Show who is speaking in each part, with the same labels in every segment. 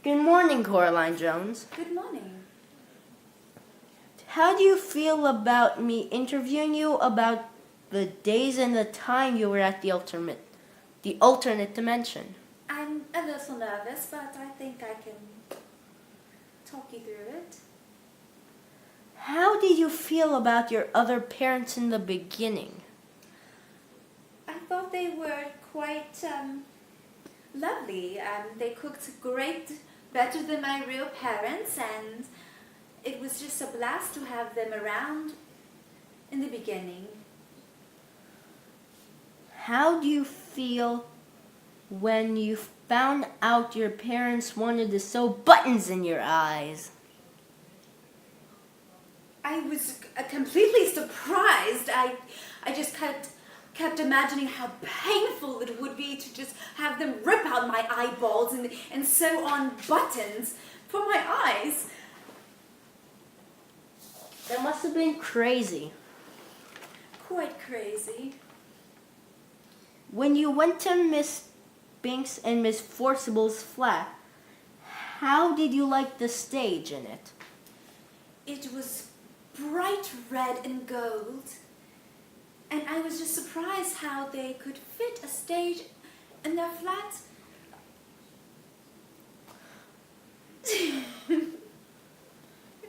Speaker 1: Good morning, Coraline Jones.
Speaker 2: Good morning.
Speaker 1: How do you feel about me interviewing you about the days and the time you were at the alternate dimension?
Speaker 2: I'm a little nervous, but I think I can talk you through it.
Speaker 1: How did you feel about your other parents in the beginning?
Speaker 2: I thought they were quite lovely. They cooked great, better than my real parents, and it was just a blast to have them around in the beginning.
Speaker 1: How do you feel when you found out your parents wanted to sew buttons in your eyes?
Speaker 2: I was completely surprised. I just kept imagining how painful it would be to just have them rip out my eyeballs and sew on buttons for my eyes.
Speaker 1: That must have been crazy.
Speaker 2: Quite crazy.
Speaker 1: When you went to Miss Binks and Miss Forcible's flat, how did you like the stage in it?
Speaker 2: It was bright red and gold, and I was just surprised how they could fit a stage in their flat.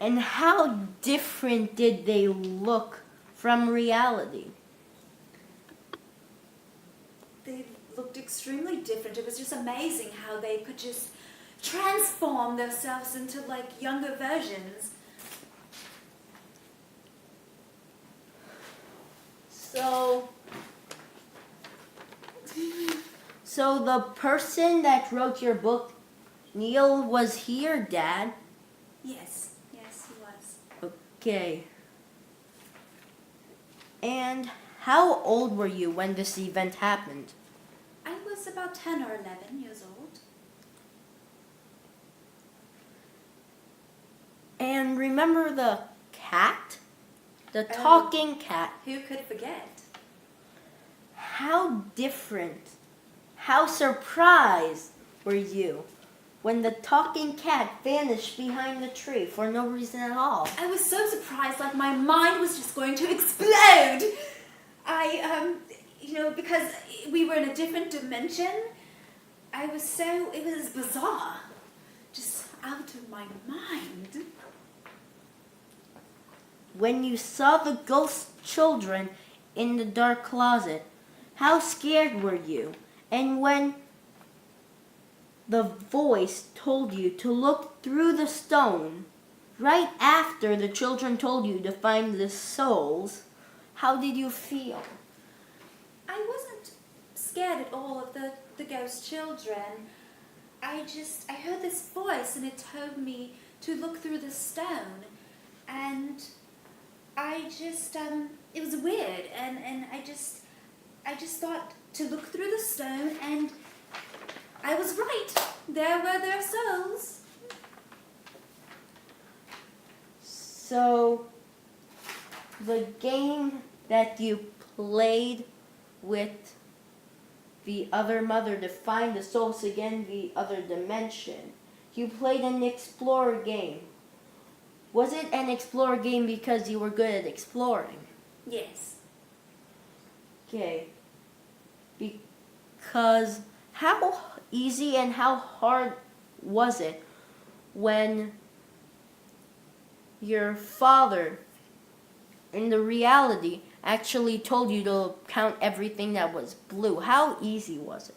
Speaker 1: And how different did they look from reality?
Speaker 2: They looked extremely different. It was just amazing how they could just transform themselves into like younger versions.
Speaker 1: So the person that wrote your book, Neil, was here, Dad?
Speaker 2: Yes, he was.
Speaker 1: Okay. And how old were you when this event happened?
Speaker 2: I was about 10 or 11 years old.
Speaker 1: And remember the cat? The talking cat.
Speaker 2: Who could forget?
Speaker 1: How different, how surprised were you when the talking cat vanished behind the tree for no reason at all?
Speaker 2: I was so surprised, like my mind was just going to explode. Because we were in a different dimension, it was bizarre. Just out of my mind.
Speaker 1: When you saw the ghost children in the dark closet, how scared were you? And when the voice told you to look through the stone, right after the children told you to find the souls, how did you feel?
Speaker 2: I wasn't scared at all of the ghost children. I heard this voice and it told me to look through the stone. And it was weird. And I just thought to look through the stone, and I was right. There were their souls.
Speaker 1: So, the game that you played with the other mother to find the souls again, the other dimension, you played an explorer game. Was it an explorer game because you were good at exploring?
Speaker 2: Yes.
Speaker 1: Okay. Because how easy and how hard was it when your father in the reality actually told you to count everything that was blue? How easy was it?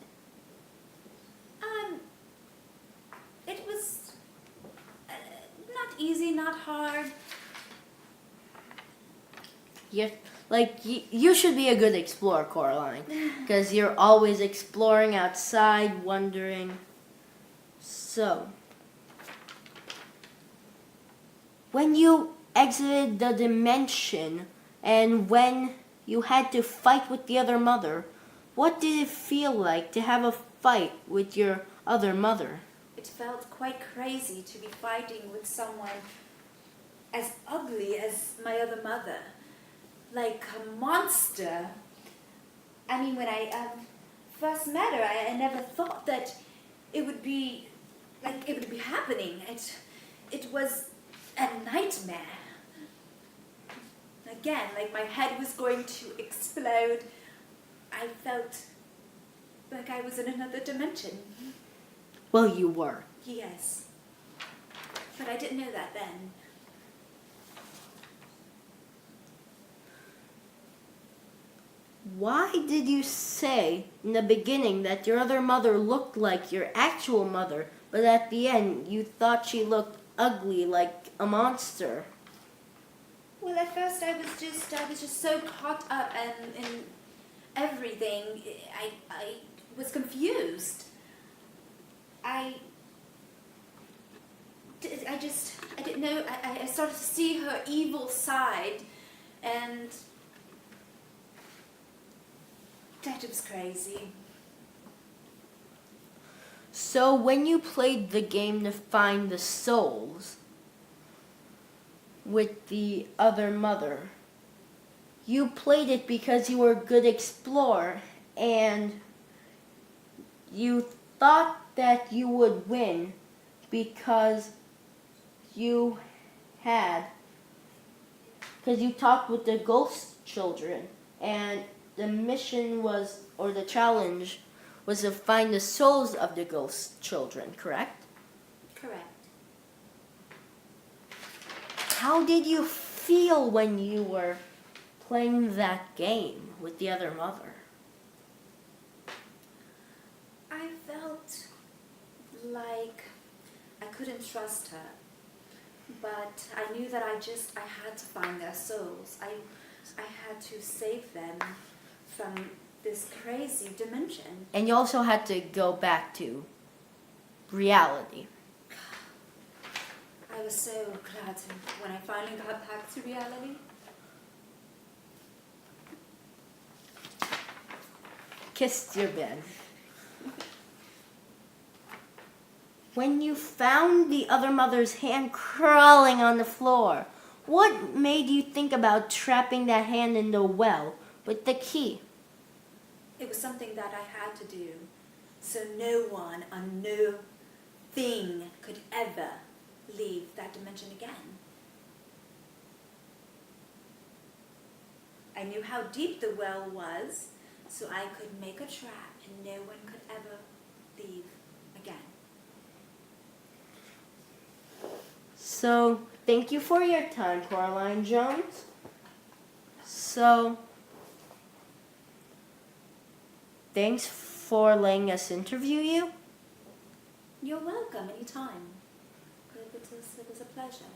Speaker 2: It was not easy, not hard.
Speaker 1: You should be a good explorer, Coraline, because you're always exploring outside, wondering. So, when you exited the dimension and when you had to fight with the other mother, what did it feel like to have a fight with your other mother?
Speaker 2: It felt quite crazy to be fighting with someone as ugly as my other mother. Like a monster. I mean, when I first met her, I never thought that it would be like it would be happening. It was a nightmare. Again, like my head was going to explode. I felt like I was in another dimension.
Speaker 1: Well, you were.
Speaker 2: Yes. But I didn't know that then.
Speaker 1: Why did you say in the beginning that your other mother looked like your actual mother, but at the end you thought she looked ugly like a monster?
Speaker 2: Well, at first I was just so caught up in everything. I was confused. I didn't know. I started to see her evil side, and that was crazy.
Speaker 1: So when you played the game to find the souls with the other mother, you played it because you were a good explorer and you thought that you would win because you talked with the ghost children, and the mission was, or the challenge was, to find the souls of the ghost children, correct?
Speaker 2: Correct.
Speaker 1: How did you feel when you were playing that game with the other mother?
Speaker 2: I felt like I couldn't trust her, but I knew that I had to find their souls. I had to save them from this crazy dimension.
Speaker 1: And you also had to go back to reality.
Speaker 2: I was so glad when I finally got back to reality.
Speaker 1: Kissed your bed. When you found the other mother's hand crawling on the floor, what made you think about trapping that hand in the well with the key?
Speaker 2: It was something that I had to do, so no one or no thing could ever leave that dimension again. I knew how deep the well was, so I could make a trap and no one could ever leave again.
Speaker 1: So, thank you for your time, Coraline Jones. So, thanks for letting us interview you.
Speaker 2: You're welcome anytime. It was a pleasure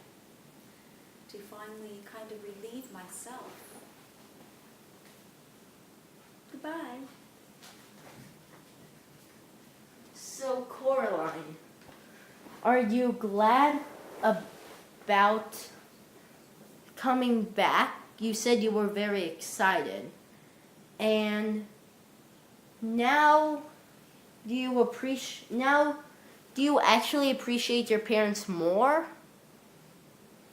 Speaker 2: to finally kind of relieve myself. Goodbye.
Speaker 1: So, Coraline, are you glad about coming back? You said you were very excited. And now do you actually appreciate your parents more?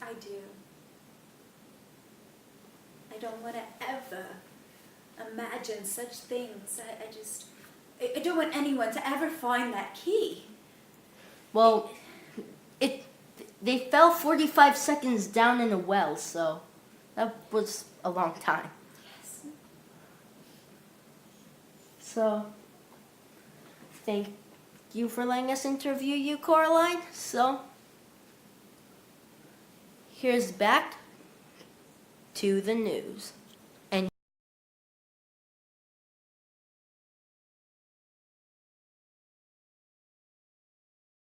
Speaker 2: I do. I don't want to ever imagine such things. I don't want anyone to ever find that key.
Speaker 1: Well, they fell 45 seconds down in a well, so that was a long time.
Speaker 2: Yes.
Speaker 1: So, thank you for letting us interview you, Coraline. So, here's back to the news.